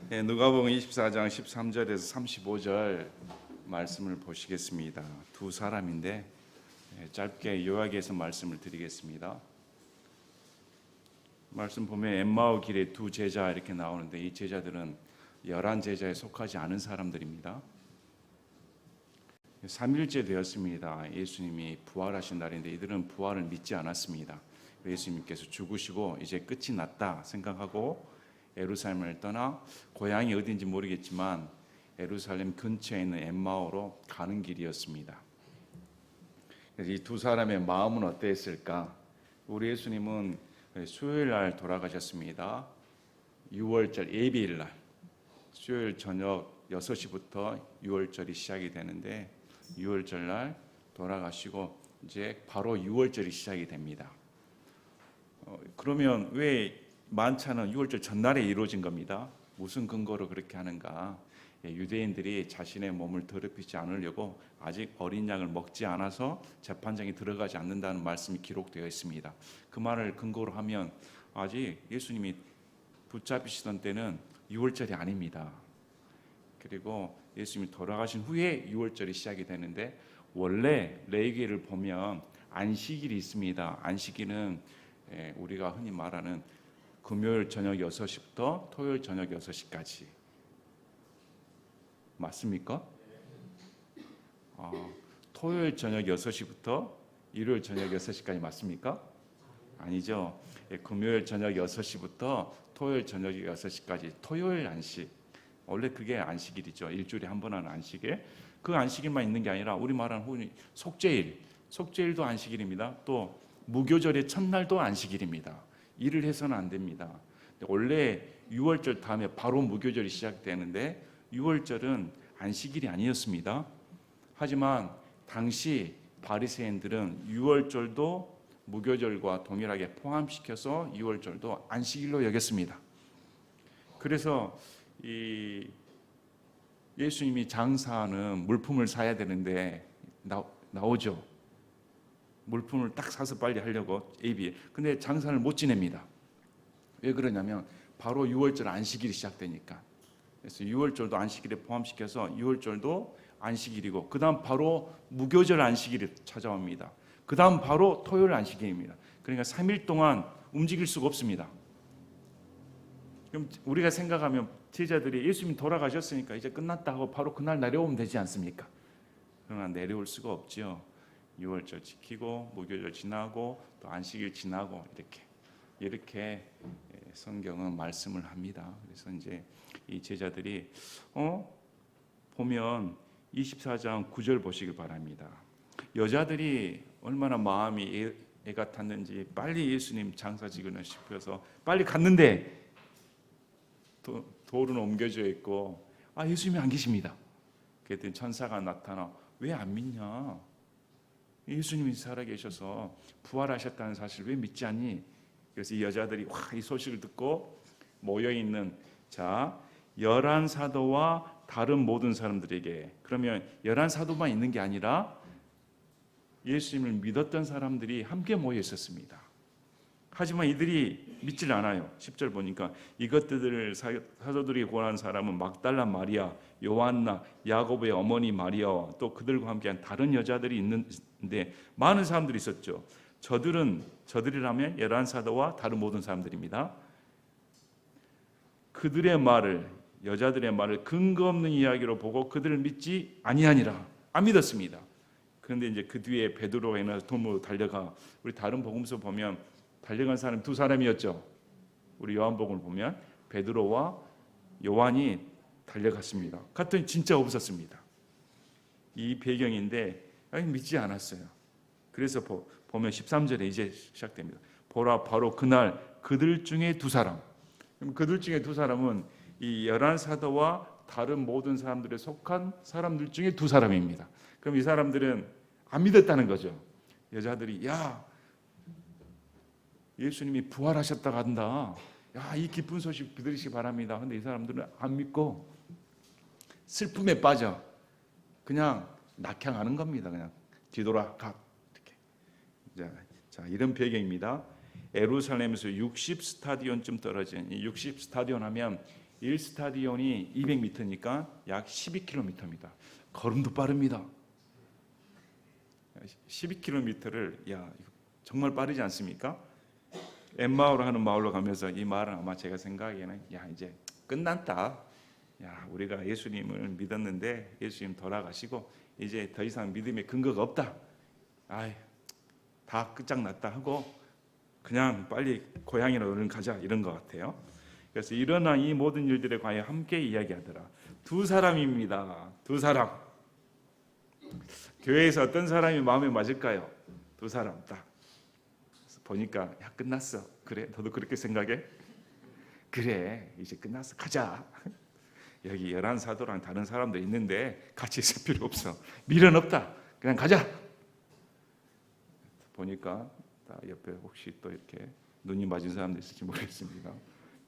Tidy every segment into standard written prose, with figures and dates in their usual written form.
네, 누가복음 24장 13절에서 35절 말씀을 보시겠습니다. 두 사람인데 짧게 요약해서 말씀을 드리겠습니다. 말씀 보면 엠마오 길에 두 제자 이렇게 나오는데 이 제자들은 11제자에 속하지 않은 사람들입니다. 3일째 되었습니다. 예수님이 부활하신 날인데 이들은 부활을 믿지 않았습니다. 예수님께서 죽으시고 이제 끝이 났다 생각하고 예루살렘을 떠나 고향이 어딘지 모르겠지만 예루살렘 근처에 있는 엠마오로 가는 길이었습니다. 이 두 사람의 마음은 어땠을까? 우리 예수님은 수요일 날 돌아가셨습니다. 6월절 예비일 날 수요일 저녁 6시부터 6월절이 시작이 되는데 6월절 날 돌아가시고 이제 바로 6월절이 시작이 됩니다. 그러면 왜 만찬은 6월절 전날에 이루어진 겁니다. 무슨 근거로 그렇게 하는가? 유대인들이 자신의 몸을 더럽히지 않으려고 아직 어린 양을 먹지 않아서 재판장에 들어가지 않는다는 말씀이 기록되어 있습니다. 그 말을 근거로 하면 아직 예수님이 붙잡히시던 때는 6월절이 아닙니다. 그리고 예수님이 돌아가신 후에 6월절이 시작이 되는데 원래 레위기를 보면 안식일이 있습니다. 안식일은 우리가 흔히 말하는 금요일 저녁 6시부터 토요일 저녁 6시까지 맞습니까? 토요일 저녁 6시부터 일요일 저녁 6시까지 맞습니까? 아니죠. 금요일 저녁 6시부터 토요일 저녁 6시까지 토요일 안식. 원래 그게 안식일이죠. 일주일에 한 번 하는 안식일. 그 안식일만 있는 게 아니라 우리 말하는 흔히 속죄일. 속죄일도 안식일입니다. 또 무교절의 첫날도 안식일입니다. 일을 해서는 안 됩니다. 원래 6월절 다음에 바로 무교절이 시작되는데 6월절은 안식일이 아니었습니다. 하지만 당시 바리새인들은 6월절도 무교절과 동일하게 포함시켜서 6월절도 안식일로 여겼습니다. 그래서 예수님이 장사하는 물품을 사야 되는데 나오죠. 물품을 딱 사서 빨리 하려고 예비해. 근데 장사를 못 지냅니다. 왜 그러냐면 바로 6월절 안식일이 시작되니까. 그래서 6월절도 안식일에 포함시켜서 6월절도 안식일이고 그 다음 바로 무교절 안식일이 찾아옵니다. 그 다음 바로 토요일 안식일입니다. 그러니까 3일 동안 움직일 수가 없습니다. 그럼 우리가 생각하면 제자들이 예수님이 돌아가셨으니까 이제 끝났다 하고 바로 그날 내려오면 되지 않습니까? 그러나 내려올 수가 없죠. 6월절 지키고 무교절 지나고 또 안식일 지나고 이렇게 성경은 말씀을 합니다. 그래서 이제 이 제자들이 보면 24장 9절 보시길 바랍니다. 여자들이 얼마나 마음이 애가 탔는지 빨리 예수님 장사 지근을 싶어서 빨리 갔는데 돌은 옮겨져 있고 예수님이 안 계십니다. 그랬더니 천사가 나타나 왜 안 믿냐? 예수님이 살아계셔서 부활하셨다는 사실을 왜 믿지 않니? 그래서 이 여자들이 이 소식을 듣고 모여있는 11사도와 다른 모든 사람들에게, 그러면 11사도만 있는 게 아니라 예수님을 믿었던 사람들이 함께 모여 있었습니다. 하지만 이들이 믿질 않아요. 10절 보니까 이것들을 사도들이 권한 사람은 막달라 마리아, 요한나, 야고보의 어머니 마리아와 또 그들과 함께한 다른 여자들이 있는데 많은 사람들이 있었죠. 저들이라면 11사도와 다른 모든 사람들입니다. 그들의 말을, 여자들의 말을 근거 없는 이야기로 보고 그들을 믿지 아니하니라. 안 믿었습니다. 그런데 이제 그 뒤에 베드로가 일어나서 도무로 달려가. 우리 다른 복음서 보면 달려간 사람 두 사람이었죠. 우리 요한복음을 보면 베드로와 요한이 달려갔습니다. 갔더니 진짜 없었습니다. 이 배경인데 믿지 않았어요. 그래서 보면 13절에 이제 시작됩니다. 보라 바로 그날 그들 중에 두 사람. 그들 중에 두 사람은 이 11사도와 다른 모든 사람들에 속한 사람들 중에 두 사람입니다. 그럼 이 사람들은 안 믿었다는 거죠. 여자들이 예수님이 부활하셨다고 한다. 이 기쁜 소식 들으시기 바랍니다. 근데 이 사람들은 안 믿고 슬픔에 빠져 그냥 낙향하는 겁니다. 그냥 뒤돌아가 이렇게. 자, 이런 배경입니다. 예루살렘에서 60스타디온쯤 떨어진 60스타디온 하면 1스타디온이 200m니까 약 12km입니다. 걸음도 빠릅니다. 12km를 정말 빠르지 않습니까? 엠마오로 하는 마을로 가면서 이 말은 아마 제가 생각에는 이제 끝났다. 우리가 예수님을 믿었는데 예수님 돌아가시고 이제 더 이상 믿음의 근거가 없다. 다 끝장났다 하고 그냥 빨리 고향이나 얼른 가자 이런 것 같아요. 그래서 일어난 이 모든 일들에 관해 함께 이야기하더라. 두 사람입니다. 두 사람. 교회에서 어떤 사람이 마음에 맞을까요? 두 사람 딱. 그래서 보니까 끝났어. 그래, 너도 그렇게 생각해? 그래, 이제 끝났어. 가자. 여기 열한 사도랑 다른 사람도 있는데 같이 있을 필요 없어. 미련 없다. 그냥 가자. 보니까 옆에 혹시 또 이렇게 눈이 맞은 사람도 있을지 모르겠습니다.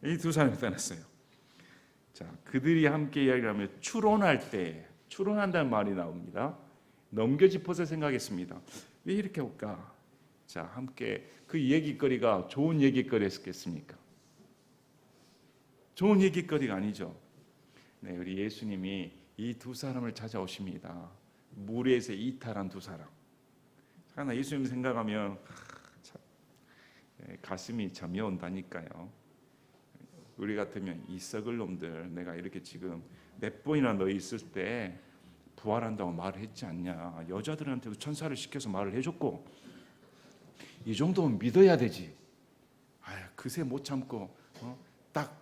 이 두 사람이 떠났어요. 자, 그들이 함께 이야기를 하면 추론한다는 말이 나옵니다. 넘겨짚어서 생각했습니다. 왜 이렇게 할까? 자, 함께 그 얘기거리가 좋은 얘기거리였겠습니까? 좋은 얘기거리가 아니죠. 네, 우리 예수님이 이 두 사람을 찾아오십니다. 무리에서 이탈한 두 사람. 하나 예수님 생각하면 가슴이 잠이 온다니까요. 우리 같으면 이 썩을 놈들, 내가 이렇게 지금 몇 번이나 너 있을 때 부활한다고 말을 했지 않냐. 여자들한테도 천사를 시켜서 말을 해줬고 이 정도면 믿어야 되지. 그새 못 참고 딱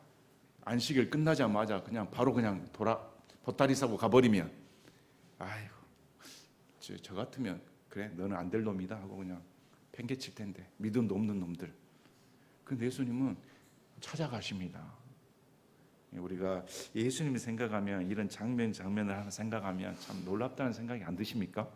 안식일 끝나자마자 그냥 바로 그냥 보따리 싸고 가버리면 저 같으면 그래 너는 안 될 놈이다 하고 그냥 팽개칠 텐데 믿음도 없는 놈들. 근데 예수님은 찾아가십니다. 우리가 예수님을 생각하면 이런 장면을 하나 생각하면 참 놀랍다는 생각이 안 드십니까?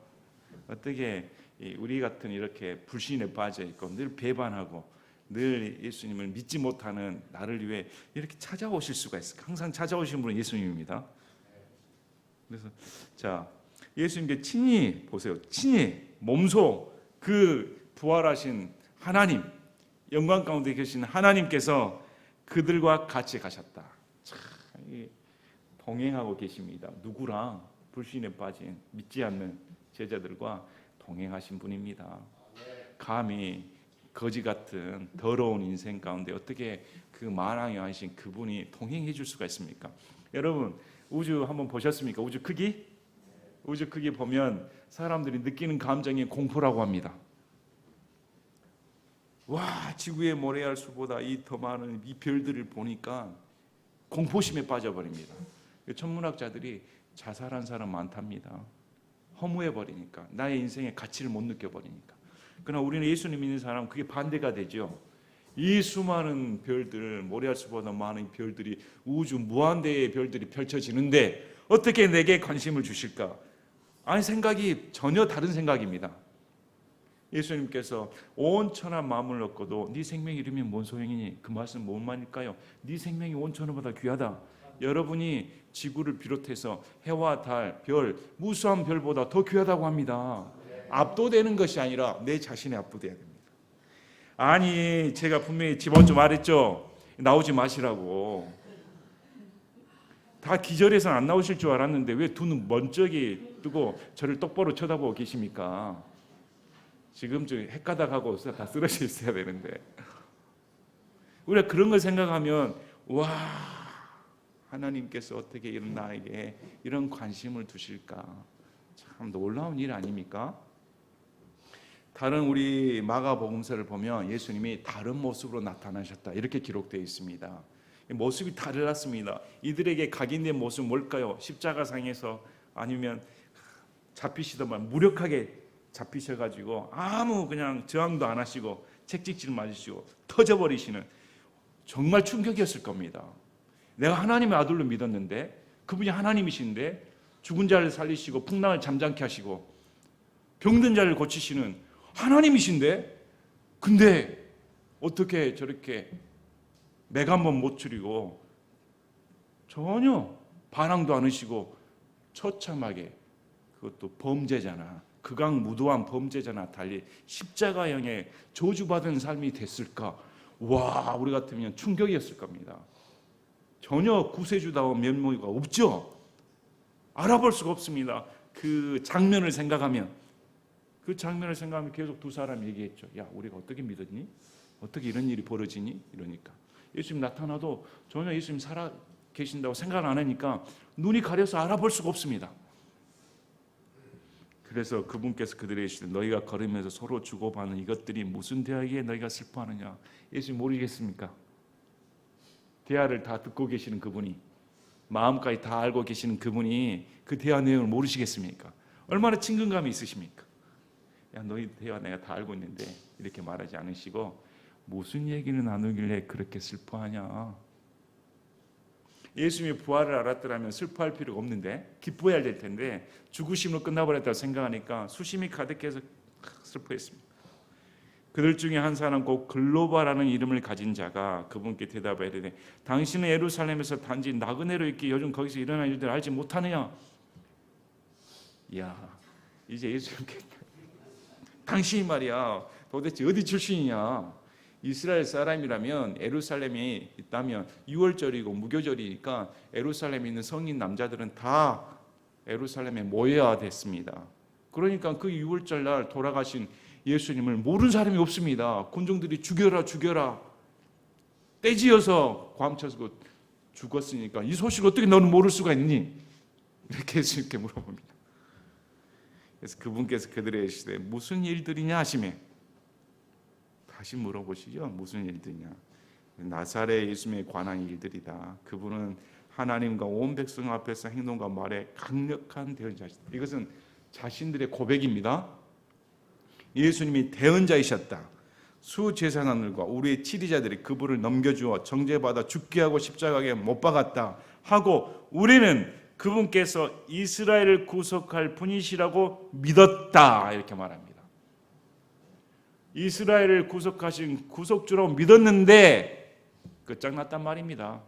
어떻게 우리 같은 이렇게 불신에 빠져 있고 늘 배반하고 늘 예수님을 믿지 못하는 나를 위해 이렇게 찾아오실 수가 있을까? 항상 찾아오신 분은 예수님입니다. 그래서 자, 예수님께 친히 보세요. 친히 몸소 그 부활하신 하나님, 영광 가운데 계신 하나님께서 그들과 같이 가셨다. 참, 동행하고 계십니다. 누구랑? 불신에 빠진 믿지 않는 제자들과 동행하신 분입니다. 감히 거지 같은 더러운 인생 가운데 어떻게 그 만왕의 왕이신 그분이 동행해 줄 수가 있습니까? 여러분 우주 한번 보셨습니까? 우주 크기? 우주 크기 보면 사람들이 느끼는 감정이 공포라고 합니다. 와, 지구의 모래알 수보다 이 더 많은 이 별들을 보니까 공포심에 빠져버립니다. 천문학자들이 자살한 사람 많답니다. 허무해버리니까, 나의 인생의 가치를 못 느껴버리니까. 그러나 우리는 예수님 믿는 사람은 그게 반대가 되죠. 이 수많은 별들, 모래알 수보다 많은 별들이 우주 무한대의 별들이 펼쳐지는데 어떻게 내게 관심을 주실까? 아니, 생각이 전혀 다른 생각입니다. 예수님께서 온 천하 만물을 얻고도 네 생명이 이르면 뭔 소용이니? 그 말씀 뭔 말일까요? 네 생명이 온 천하보다 귀하다. 여러분이 지구를 비롯해서 해와 달, 별, 무수한 별보다 더 귀하다고 합니다. 압도되는 것이 아니라 내 자신에 압도돼야 됩니다. 아니, 제가 분명히 지난주 말했죠. 나오지 마시라고. 다 기절해서 안 나오실 줄 알았는데 왜 두 눈 번쩍이 뜨고 저를 똑바로 쳐다보고 계십니까? 지금쯤 헷가닥하고 다 쓰러져 있어야 되는데, 우리가 그런 걸 생각하면 와, 하나님께서 어떻게 이런 나에게 이런 관심을 두실까? 참 놀라운 일 아닙니까? 다른 우리 마가복음서를 보면 예수님이 다른 모습으로 나타나셨다 이렇게 기록되어 있습니다. 모습이 달랐습니다. 이들에게 각인된 모습은 뭘까요? 십자가상에서 아니면 잡히시더만 무력하게 잡히셔가지고 아무 그냥 저항도 안 하시고 책찍질 맞으시고 터져버리시는, 정말 충격이었을 겁니다. 내가 하나님의 아들로 믿었는데, 그분이 하나님이신데 죽은 자를 살리시고 풍랑을 잠잠케 하시고 병든 자를 고치시는 하나님이신데, 근데 어떻게 저렇게 맥 한번 못 추리고 전혀 반항도 않으시고 처참하게, 그것도 범죄자나 극악무도한 범죄자나 달리 십자가형에 저주받은 삶이 됐을까? 와, 우리 같으면 충격이었을 겁니다. 전혀 구세주다운 면모가 없죠. 알아볼 수가 없습니다. 그 장면을 생각하면 계속 두 사람이 얘기했죠. 야, 우리가 어떻게 믿었니? 어떻게 이런 일이 벌어지니? 이러니까 예수님 나타나도 전혀 예수님 살아 계신다고 생각을 안 하니까 눈이 가려서 알아볼 수가 없습니다. 그래서 그분께서 그들에게 이르시되 너희가 걸으면서 서로 주고받는 이것들이 무슨 대화이기에 너희가 슬퍼하느냐? 예수님 모르겠습니까? 대화를 다 듣고 계시는 그분이, 마음까지 다 알고 계시는 그분이 그 대화 내용을 모르시겠습니까? 얼마나 친근감이 있으십니까? 야, 너희 대화 내가 다 알고 있는데 이렇게 말하지 않으시고 무슨 얘기를 나누길래 그렇게 슬퍼하냐? 예수님이 부활을 알았더라면 슬퍼할 필요가 없는데, 기뻐해야 될 텐데 죽으심으로 끝나버렸다고 생각하니까 수심이 가득해서 슬퍼했습니다. 그들 중에 한 사람 곧 글로바라는 이름을 가진 자가 그분께 대답하여 이르되 당신은 예루살렘에서 단지 나그네로 있기 요즘 거기서 일어난 일들을 알지 못하느냐? 이야, 이제 예수님께 당신이 말이야 도대체 어디 출신이냐? 이스라엘 사람이라면 예루살렘에 있다면 6월절이고 무교절이니까 예루살렘에 있는 성인 남자들은 다 예루살렘에 모여야 됐습니다. 그러니까 그 6월절 날 돌아가신 예수님을 모르는 사람이 없습니다. 군중들이 죽여라 떼지어서 괌쳐서 죽었으니까 이 소식을 어떻게 너는 모를 수가 있니? 이렇게 예수님께 물어봅니다. 그래서 그분께서 그들에게 이르시되 무슨 일들이냐 하시며 다시 물어보시죠. 무슨 일들이냐? 나사렛 예수님에 관한 일들이다. 그분은 하나님과 온 백성 앞에서 행동과 말에 강력한 대언자시다. 이것은 자신들의 고백입니다. 예수님이 대언자이셨다. 수제사장들과 우리의 치리자들이 그분을 넘겨주어 정죄받아 죽게 하고 십자가에 못 박았다 하고 우리는 그분께서 이스라엘을 구속할 분이시라고 믿었다 이렇게 말합니다. 이스라엘을 구속하신 구속주라고 믿었는데 끝장났단 말입니다.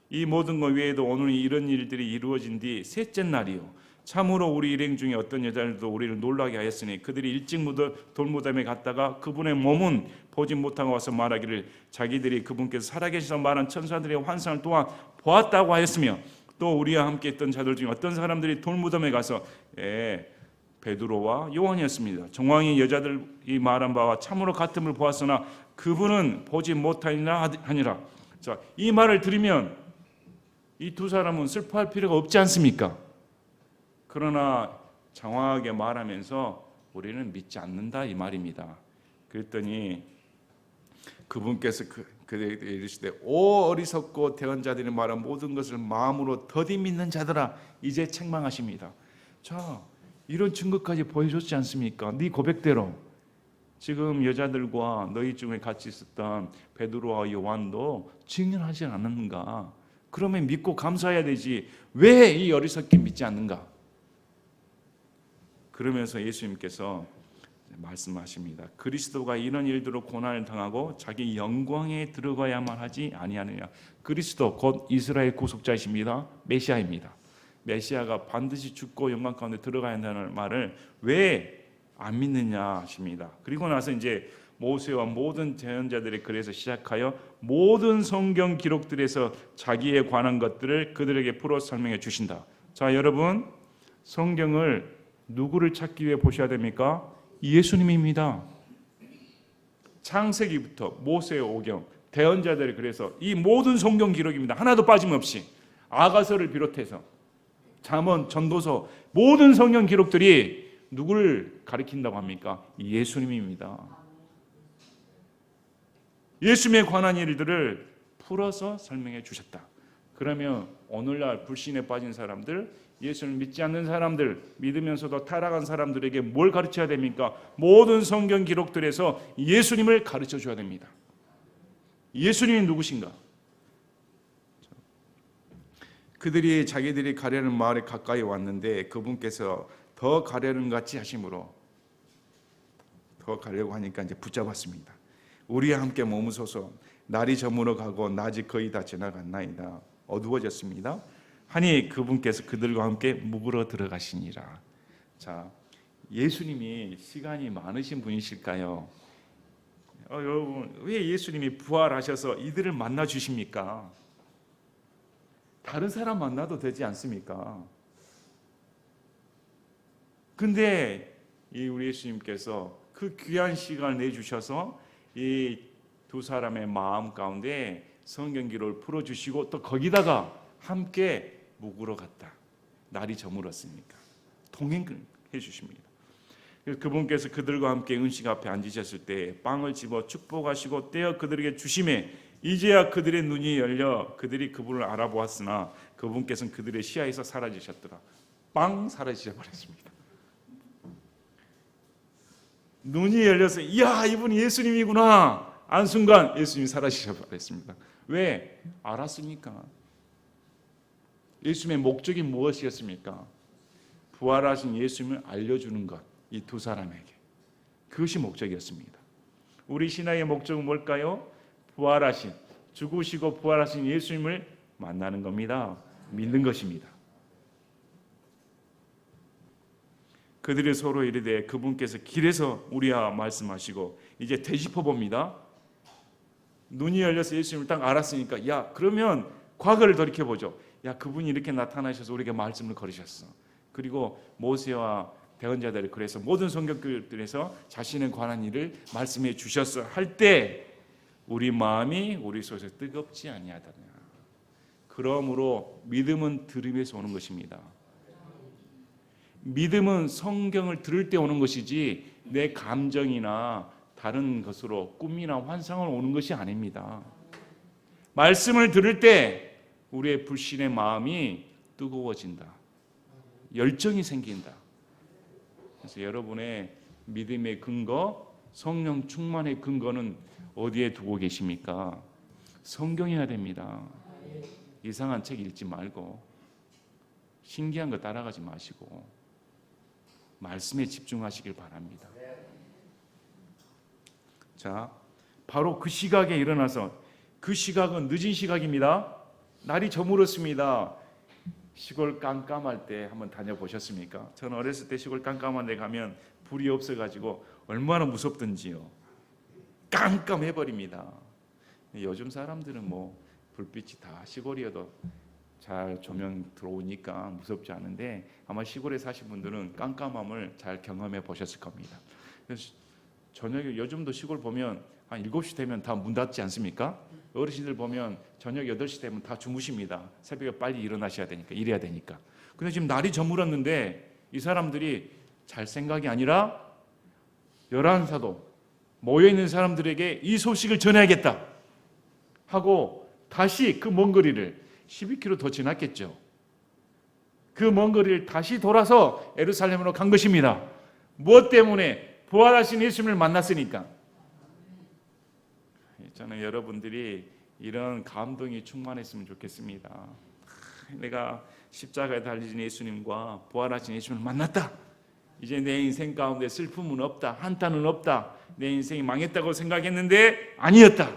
이 모든 것 외에도 오늘 이런 일들이 이루어진 뒤 셋째 날이요 참으로 우리 일행 중에 어떤 여자들도 우리를 놀라게 하였으니 그들이 일찍 돌무덤에 갔다가 그분의 몸은 보지 못하고 와서 말하기를 자기들이 그분께서 살아계셔서 말한 천사들의 환상을 또한 보았다고 하였으며 또 우리와 함께 있던 자들 중에 어떤 사람들이 돌무덤에 가서 베드로와 요한이었습니다. 정황이 여자들이 말한 바와 참으로 같음을 보았으나 그분은 보지 못하니라 하니라. 자, 이 말을 들으면 이 두 사람은 슬퍼할 필요가 없지 않습니까? 그러나 장황하게 말하면서 우리는 믿지 않는다 이 말입니다. 그랬더니 그분께서 그들에게 이르시되 오 어리석고 대언자들이 말한 모든 것을 마음으로 더디 믿는 자들아 이제 책망하십니다. 자, 이런 증거까지 보여줬지 않습니까? 네 고백대로 지금 여자들과 너희 중에 같이 있었던 베드로와 요한도 증언하지 않았는가? 그러면 믿고 감사해야 되지 왜 이 어리석게 믿지 않는가? 그러면서 예수님께서 말씀하십니다. 그리스도가 이런 일들로 고난을 당하고 자기 영광에 들어가야만 하지 아니하느냐. 그리스도 곧 이스라엘 구속자이십니다. 메시아입니다. 메시아가 반드시 죽고 영광 가운데 들어가야 한다는 말을 왜 안 믿느냐 하십니다. 그리고 나서 이제 모세와 모든 제언자들의 글에서 시작하여 모든 성경 기록들에서 자기에 관한 것들을 그들에게 풀어 설명해 주신다. 자, 여러분 성경을 누구를 찾기 위해 보셔야 됩니까? 예수님입니다. 창세기부터 모세의 오경, 대언자들이 그래서 이 모든 성경 기록입니다. 하나도 빠짐없이 아가서를 비롯해서 잠언, 전도서 모든 성경 기록들이 누구를 가리킨다고 합니까? 예수님입니다. 예수님에 관한 일들을 풀어서 설명해 주셨다. 그러면 오늘날 불신에 빠진 사람들, 예수를 믿지 않는 사람들, 믿으면서도 타락한 사람들에게 뭘 가르쳐야 됩니까? 모든 성경 기록들에서 예수님을 가르쳐 줘야 됩니다. 예수님이 누구신가? 그들이 자기들이 가려는 마을에 가까이 왔는데 그분께서 더 가려는 같이 하심으로 더 가려고 하니까 이제 붙잡았습니다. 우리와 함께 머무소서. 날이 저물어 가고 낮이 거의 다 지나갔나이다. 어두워졌습니다. 하니 그분께서 그들과 함께 묵으러 들어가시니라. 자, 예수님이 시간이 많으신 분이실까요? 여러분, 왜 예수님이 부활하셔서 이들을 만나 주십니까? 다른 사람 만나도 되지 않습니까? 근데 이 우리 예수님께서 그 귀한 시간을 내주셔서 이 두 사람의 마음 가운데 성경 기록을 풀어주시고 또 거기다가 함께 묵으러 갔다. 날이 저물었으니까 동행해 주십니다. 그분께서 그들과 함께 음식 앞에 앉으셨을 때 빵을 집어 축복하시고 떼어 그들에게 주심에 이제야 그들의 눈이 열려 그들이 그분을 알아보았으나 그분께서는 그들의 시야에서 사라지셨더라. 빵 사라지셔 버렸습니다. 눈이 열려서 이야 이분이 예수님이구나. 한순간 예수님이 사라지셔 버렸습니다. 왜? 알았으니까. 예수님의 목적이 무엇이었습니까? 부활하신 예수님을 알려주는 것. 이 두 사람에게. 그것이 목적이었습니다. 우리 신앙의 목적은 뭘까요? 부활하신, 죽으시고 부활하신 예수님을 만나는 겁니다. 믿는 것입니다. 그들이 서로 이르되 그분께서 길에서 우리와 말씀하시고 이제 되짚어 봅니다. 눈이 열려서 예수님을 딱 알았으니까 야 그러면 과거를 돌이켜보죠. 야 그분이 이렇게 나타나셔서 우리에게 말씀을 걸으셨어. 그리고 모세와 대언자들이 그래서 모든 성경들에서 자신에 관한 일을 말씀해 주셨어 할 때 우리 마음이 우리 속에서 뜨겁지 아니하더냐. 그러므로 믿음은 들음에서 오는 것입니다. 믿음은 성경을 들을 때 오는 것이지 내 감정이나 다른 것으로 꿈이나 환상을 오는 것이 아닙니다. 말씀을 들을 때 우리의 불신의 마음이 뜨거워진다. 열정이 생긴다. 그래서 여러분의 믿음의 근거, 성령 충만의 근거는 어디에 두고 계십니까? 성경이어야 됩니다. 이상한 책 읽지 말고 신기한 거 따라가지 마시고 말씀에 집중하시길 바랍니다. 자, 바로 그 시각에 일어나서 그 시각은 늦은 시각입니다. 날이 저물었습니다. 시골 깜깜할 때 한번 다녀보셨습니까? 저는 어렸을 때 시골 깜깜한 데 가면 불이 없어가지고 얼마나 무섭던지요. 깜깜해버립니다. 요즘 사람들은 뭐 불빛이 다 시골이어도 잘 조명 들어오니까 무섭지 않은데 아마 시골에 사신 분들은 깜깜함을 잘 경험해 보셨을 겁니다. 그래서 저녁에 요즘도 시골 보면 한 7시 되면 다 문 닫지 않습니까? 어르신들 보면 저녁 8시 되면 다 주무십니다. 새벽에 빨리 일어나셔야 되니까 일해야 되니까. 근데 지금 날이 저물었는데 이 사람들이 잘 생각이 아니라 11사도 모여있는 사람들에게 이 소식을 전해야겠다 하고 다시 그 먼 거리를 12km 더 지났겠죠. 그 먼 거리를 다시 돌아서 예루살렘으로 간 것입니다. 무엇 때문에? 부활하신 예수님을 만났으니까. 저는 여러분들이 이런 감동이 충만했으면 좋겠습니다. 내가 십자가에 달리신 예수님과 부활하신 예수님을 만났다. 이제 내 인생 가운데 슬픔은 없다. 한탄은 없다. 내 인생이 망했다고 생각했는데 아니었다.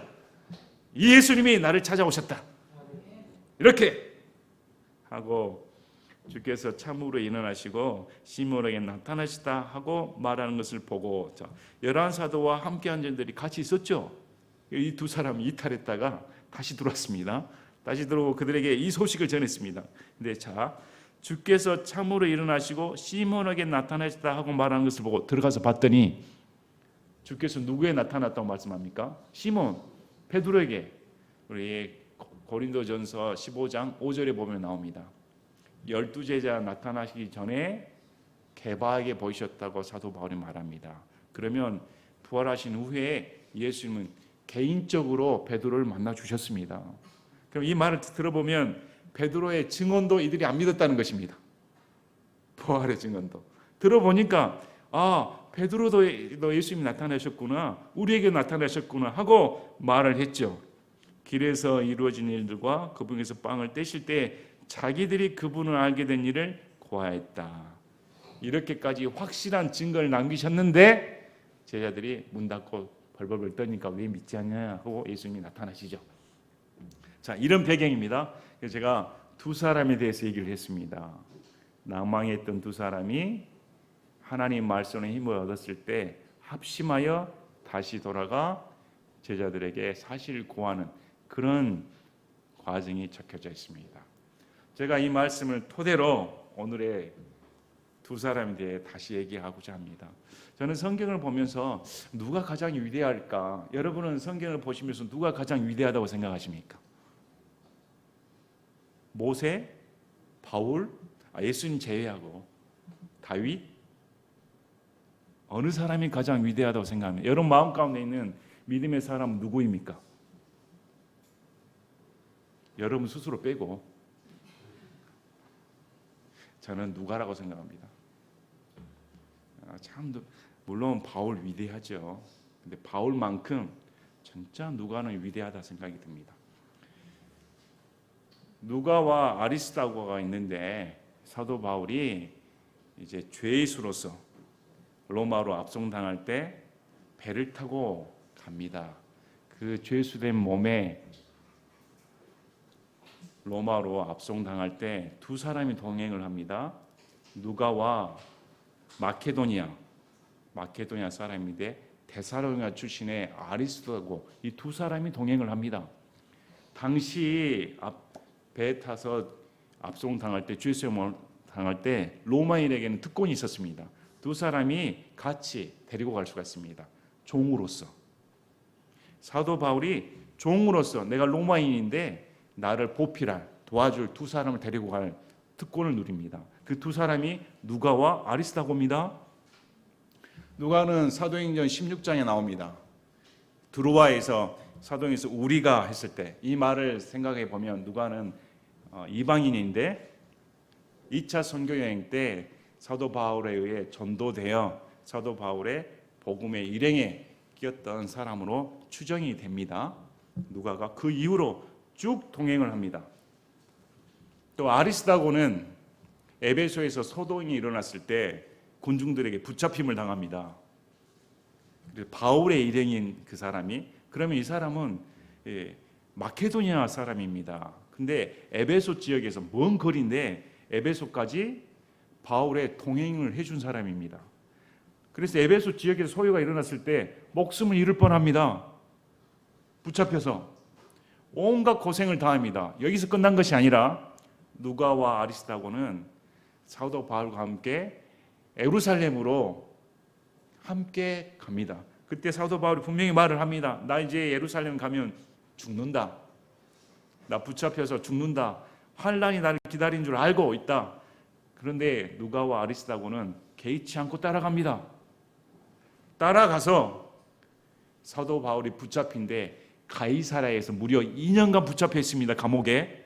이 예수님이 나를 찾아오셨다. 이렇게 하고 주께서 참으로 일어나시고 시몬에게 나타나시다 하고 말하는 것을 보고 11사도와 함께한 자들이 같이 있었죠. 이 두 사람이 이탈했다가 다시 들어왔습니다. 다시 들어오고 그들에게 이 소식을 전했습니다. 근데 주께서 참으로 일어나시고 시몬에게 나타나시다 하고 말하는 것을 보고 들어가서 봤더니 주께서 누구에 나타났다고 말씀합니까? 시몬, 베드로에게. 우리 고린도전서 15장 5절에 보면 나옵니다. 12제자 나타나시기 전에 게바에게 보이셨다고 사도 바울이 말합니다. 그러면 부활하신 후에 예수님은 개인적으로 베드로를 만나 주셨습니다. 그럼 이 말을 들어보면 베드로의 증언도 이들이 안 믿었다는 것입니다. 부활의 증언도 들어보니까 베드로도 너 예수님이 나타나셨구나, 우리에게 나타나셨구나 하고 말을 했죠. 길에서 이루어진 일들과 그분께서 빵을 떼실 때 자기들이 그분을 알게 된 일을 고하였다. 이렇게까지 확실한 증거를 남기셨는데 제자들이 문 닫고 벌벌벌 떠니까 왜 믿지 않냐 하고 예수님이 나타나시죠. 자, 이런 배경입니다. 그래서 제가 두 사람에 대해서 얘기를 했습니다. 낭망했던 두 사람이 하나님 말씀의 힘을 얻었을 때 합심하여 다시 돌아가 제자들에게 사실을 고하는 그런 과정이 적혀져 있습니다. 제가 이 말씀을 토대로 오늘의 두 사람에 대해 다시 얘기하고자 합니다. 저는 성경을 보면서 누가 가장 위대할까? 여러분은 성경을 보시면서 누가 가장 위대하다고 생각하십니까? 모세, 바울, 예수님 제외하고 다윗? 어느 사람이 가장 위대하다고 생각합니까? 여러분 마음 가운데 있는 믿음의 사람은 누구입니까? 여러분 스스로 빼고 저는 누가라고 생각합니다. 참 물론 바울 위대하죠. 근데 바울만큼 진짜 누가는 위대하다 생각이 듭니다. 누가와 아리스다고가 있는데 사도 바울이 이제 죄수로서 로마로 압송당할 때 배를 타고 갑니다. 그 죄수된 몸에 로마로 압송당할 때 두 사람이 동행을 합니다. 누가와 마케도니아 사람인데 데살로니가 출신의 아리스도고 이 두 사람이 동행을 합니다. 당시 배에 타서 압송당할 때 죄수에 당할 때 로마인에게는 특권이 있었습니다. 두 사람이 같이 데리고 갈 수가 있습니다. 종으로서. 사도 바울이 종으로서 내가 로마인인데 나를 보필할 도와줄 두 사람을 데리고 갈 특권을 누립니다. 그 두 사람이 누가와 아리스다고입니다. 누가는 사도행전 16장에 나옵니다. 드로아에서 사도행전에서 우리가 했을 때 이 말을 생각해 보면 누가는 이방인인데 2차 선교 여행 때 사도 바울에 의해 전도되어 사도 바울의 복음의 일행에 끼었던 사람으로 추정이 됩니다. 누가가 그 이후로 쭉 동행을 합니다. 또 아리스다고는 에베소에서 소동이 일어났을 때 군중들에게 붙잡힘을 당합니다. 바울의 일행인 그 사람이 그러면 이 사람은 마케도니아 사람입니다. 근데 에베소 지역에서 먼 거리인데 에베소까지 바울의 동행을 해준 사람입니다. 그래서 에베소 지역에서 소요가 일어났을 때 목숨을 잃을 뻔합니다. 붙잡혀서 온갖 고생을 당합니다. 여기서 끝난 것이 아니라 누가와 아리스다고는 사도 바울과 함께 예루살렘으로 함께 갑니다. 그때 사도 바울이 분명히 말을 합니다. 나 이제 예루살렘 가면 죽는다. 나 붙잡혀서 죽는다. 환란이 나를 기다린 줄 알고 있다. 그런데 누가와 아리스다고는 개의치 않고 따라갑니다. 따라가서 사도 바울이 붙잡힌데 가이사랴에서 무려 2년간 붙잡혀 있습니다. 감옥에.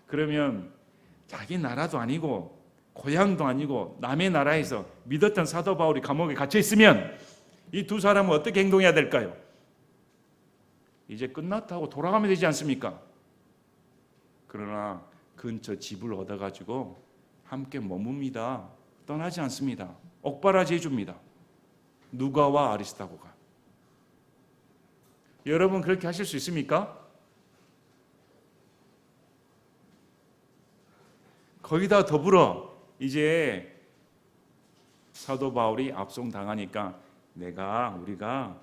그러면 자기 나라도 아니고 고향도 아니고 남의 나라에서 믿었던 사도 바울이 감옥에 갇혀 있으면 이 두 사람은 어떻게 행동해야 될까요? 이제 끝났다고 돌아가면 되지 않습니까? 그러나 근처 집을 얻어가지고 함께 머뭅니다. 떠나지 않습니다. 옥바라지 해줍니다. 누가와 아리스다고가. 여러분 그렇게 하실 수 있습니까? 거기다 더불어 이제 사도 바울이 압송당하니까 우리가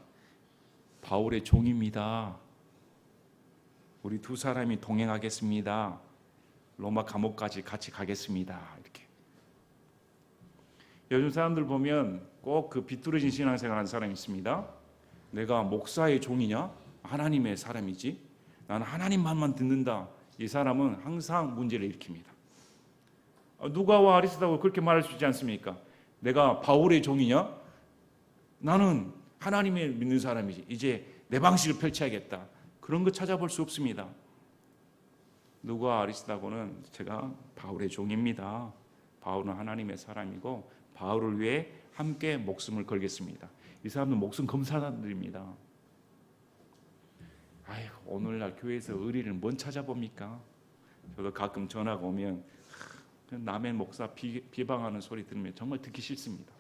바울의 종입니다. 우리 두 사람이 동행하겠습니다. 로마 감옥까지 같이 가겠습니다. 이렇게. 요즘 사람들 보면 꼭 그 비뚤어진 신앙생활 하는 사람이 있습니다. 내가 목사의 종이냐? 하나님의 사람이지. 나는 하나님만만 듣는다. 이 사람은 항상 문제를 일으킵니다. 누가와 아리스다고 그렇게 말할 수 있지 않습니까? 내가 바울의 종이냐? 나는 하나님을 믿는 사람이지. 이제 내 방식을 펼쳐야겠다. 그런 거 찾아볼 수 없습니다. 누가와 아리스다고는 제가 바울의 종입니다. 바울은 하나님의 사람이고 바울을 위해 함께 목숨을 걸겠습니다. 이 사람은 목숨 검사단들입니다. 오늘날 교회에서 의리를 뭔 찾아봅니까? 저도 가끔 전화가 오면 남의 목사 비방하는 소리 들으면 정말 듣기 싫습니다.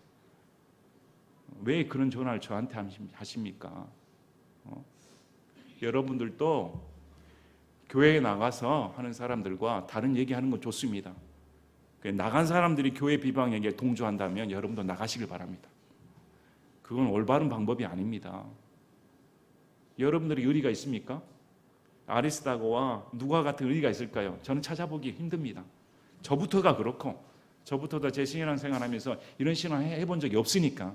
왜 그런 전화를 저한테 하십니까? 여러분들도 교회에 나가서 하는 사람들과 다른 얘기하는 건 좋습니다. 나간 사람들이 교회 비방 얘기에 동조한다면 여러분도 나가시길 바랍니다. 그건 올바른 방법이 아닙니다. 여러분들이 의리가 있습니까? 아리스다고와 누가 같은 의리가 있을까요? 저는 찾아보기 힘듭니다. 저부터가 그렇고 저부터도 제 신앙 생활하면서 이런 신앙 해본 적이 없으니까.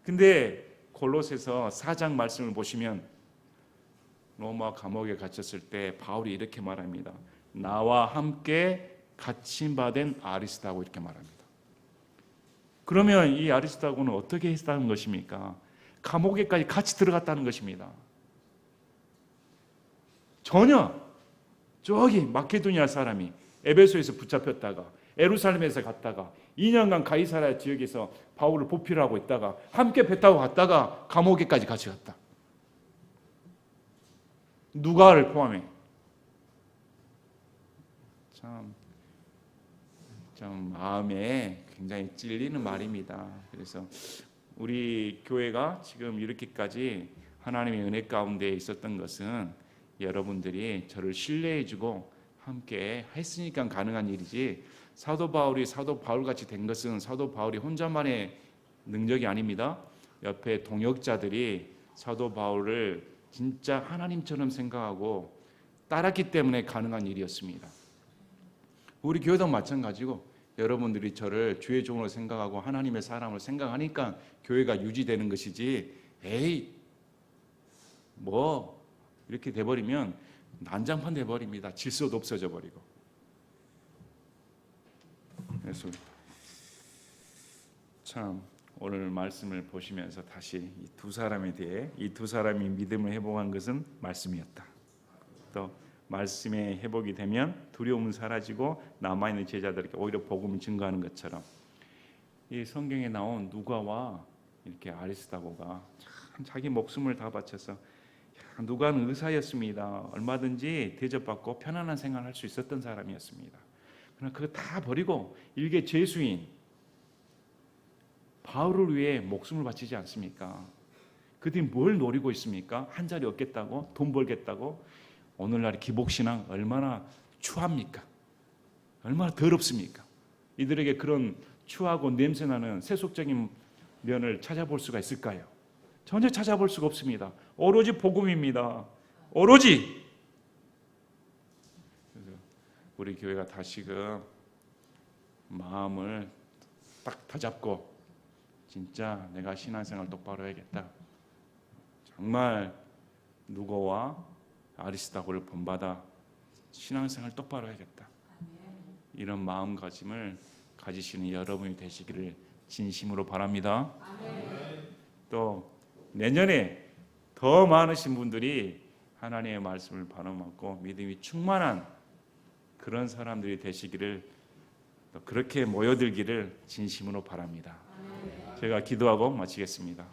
근데 골로새서 4장 말씀을 보시면 로마 감옥에 갇혔을 때 바울이 이렇게 말합니다. 나와 함께 갇힌바된 아리스다고 이렇게 말합니다. 그러면 이 아리스다고는 어떻게 했다는 것입니까? 감옥에까지 같이 들어갔다는 것입니다. 전혀 저기 마케도니아 사람이 에베소에서 붙잡혔다가 예루살렘에서 갔다가 2년간 가이사랴 지역에서 바울을 보필하고 있다가 함께 배 타고 갔다가 감옥에까지 같이 갔다. 누가를 포함해. 참 마음에 굉장히 찔리는 말입니다. 그래서 우리 교회가 지금 이렇게까지 하나님의 은혜 가운데 있었던 것은 여러분들이 저를 신뢰해주고 함께 했으니까 가능한 일이지, 사도 바울이 사도 바울같이 된 것은 사도 바울이 혼자만의 능력이 아닙니다. 옆에 동역자들이 사도 바울을 진짜 하나님처럼 생각하고 따랐기 때문에 가능한 일이었습니다. 우리 교회도 마찬가지고 여러분들이 저를 주의 종으로 생각하고 하나님의 사람으로 생각하니까 교회가 유지되는 것이지, 에이 뭐 이렇게 돼버리면 난장판 돼버립니다. 질서도 없어져 버리고. 그래서 참 오늘 말씀을 보시면서 다시 이 두 사람에 대해, 이 두 사람이 믿음을 회복한 것은 말씀이었다. 또 말씀의 회복이 되면 두려움은 사라지고 남아있는 제자들에게 오히려 복음을 증거하는 것처럼 이 성경에 나온 누가와 이렇게 아리스다고가 참 자기 목숨을 다 바쳐서, 누가는 의사였습니다. 얼마든지 대접받고 편안한 생활을 할 수 있었던 사람이었습니다. 그러나 그거 다 버리고 일개 죄수인 바울을 위해 목숨을 바치지 않습니까? 그들이 뭘 노리고 있습니까? 한 자리 얻겠다고? 돈 벌겠다고? 오늘날의 기복신앙 얼마나 추합니까? 얼마나 더럽습니까? 이들에게 그런 추하고 냄새나는 세속적인 면을 찾아볼 수가 있을까요? 전혀 찾아볼 수가 없습니다. 오로지 복음입니다. 오로지. 그래서 우리 교회가 다시금 마음을 딱 다잡고 진짜 내가 신앙생활 똑바로 해야겠다. 정말 누가와 아리스다고를 본받아 신앙생활 똑바로 해야겠다. 이런 마음가짐을 가지시는 여러분이 되시기를 진심으로 바랍니다. 또 내년에 더 많으신 분들이 하나님의 말씀을 바라먹고 믿음이 충만한 그런 사람들이 되시기를, 또 그렇게 모여들기를 진심으로 바랍니다. 제가 기도하고 마치겠습니다.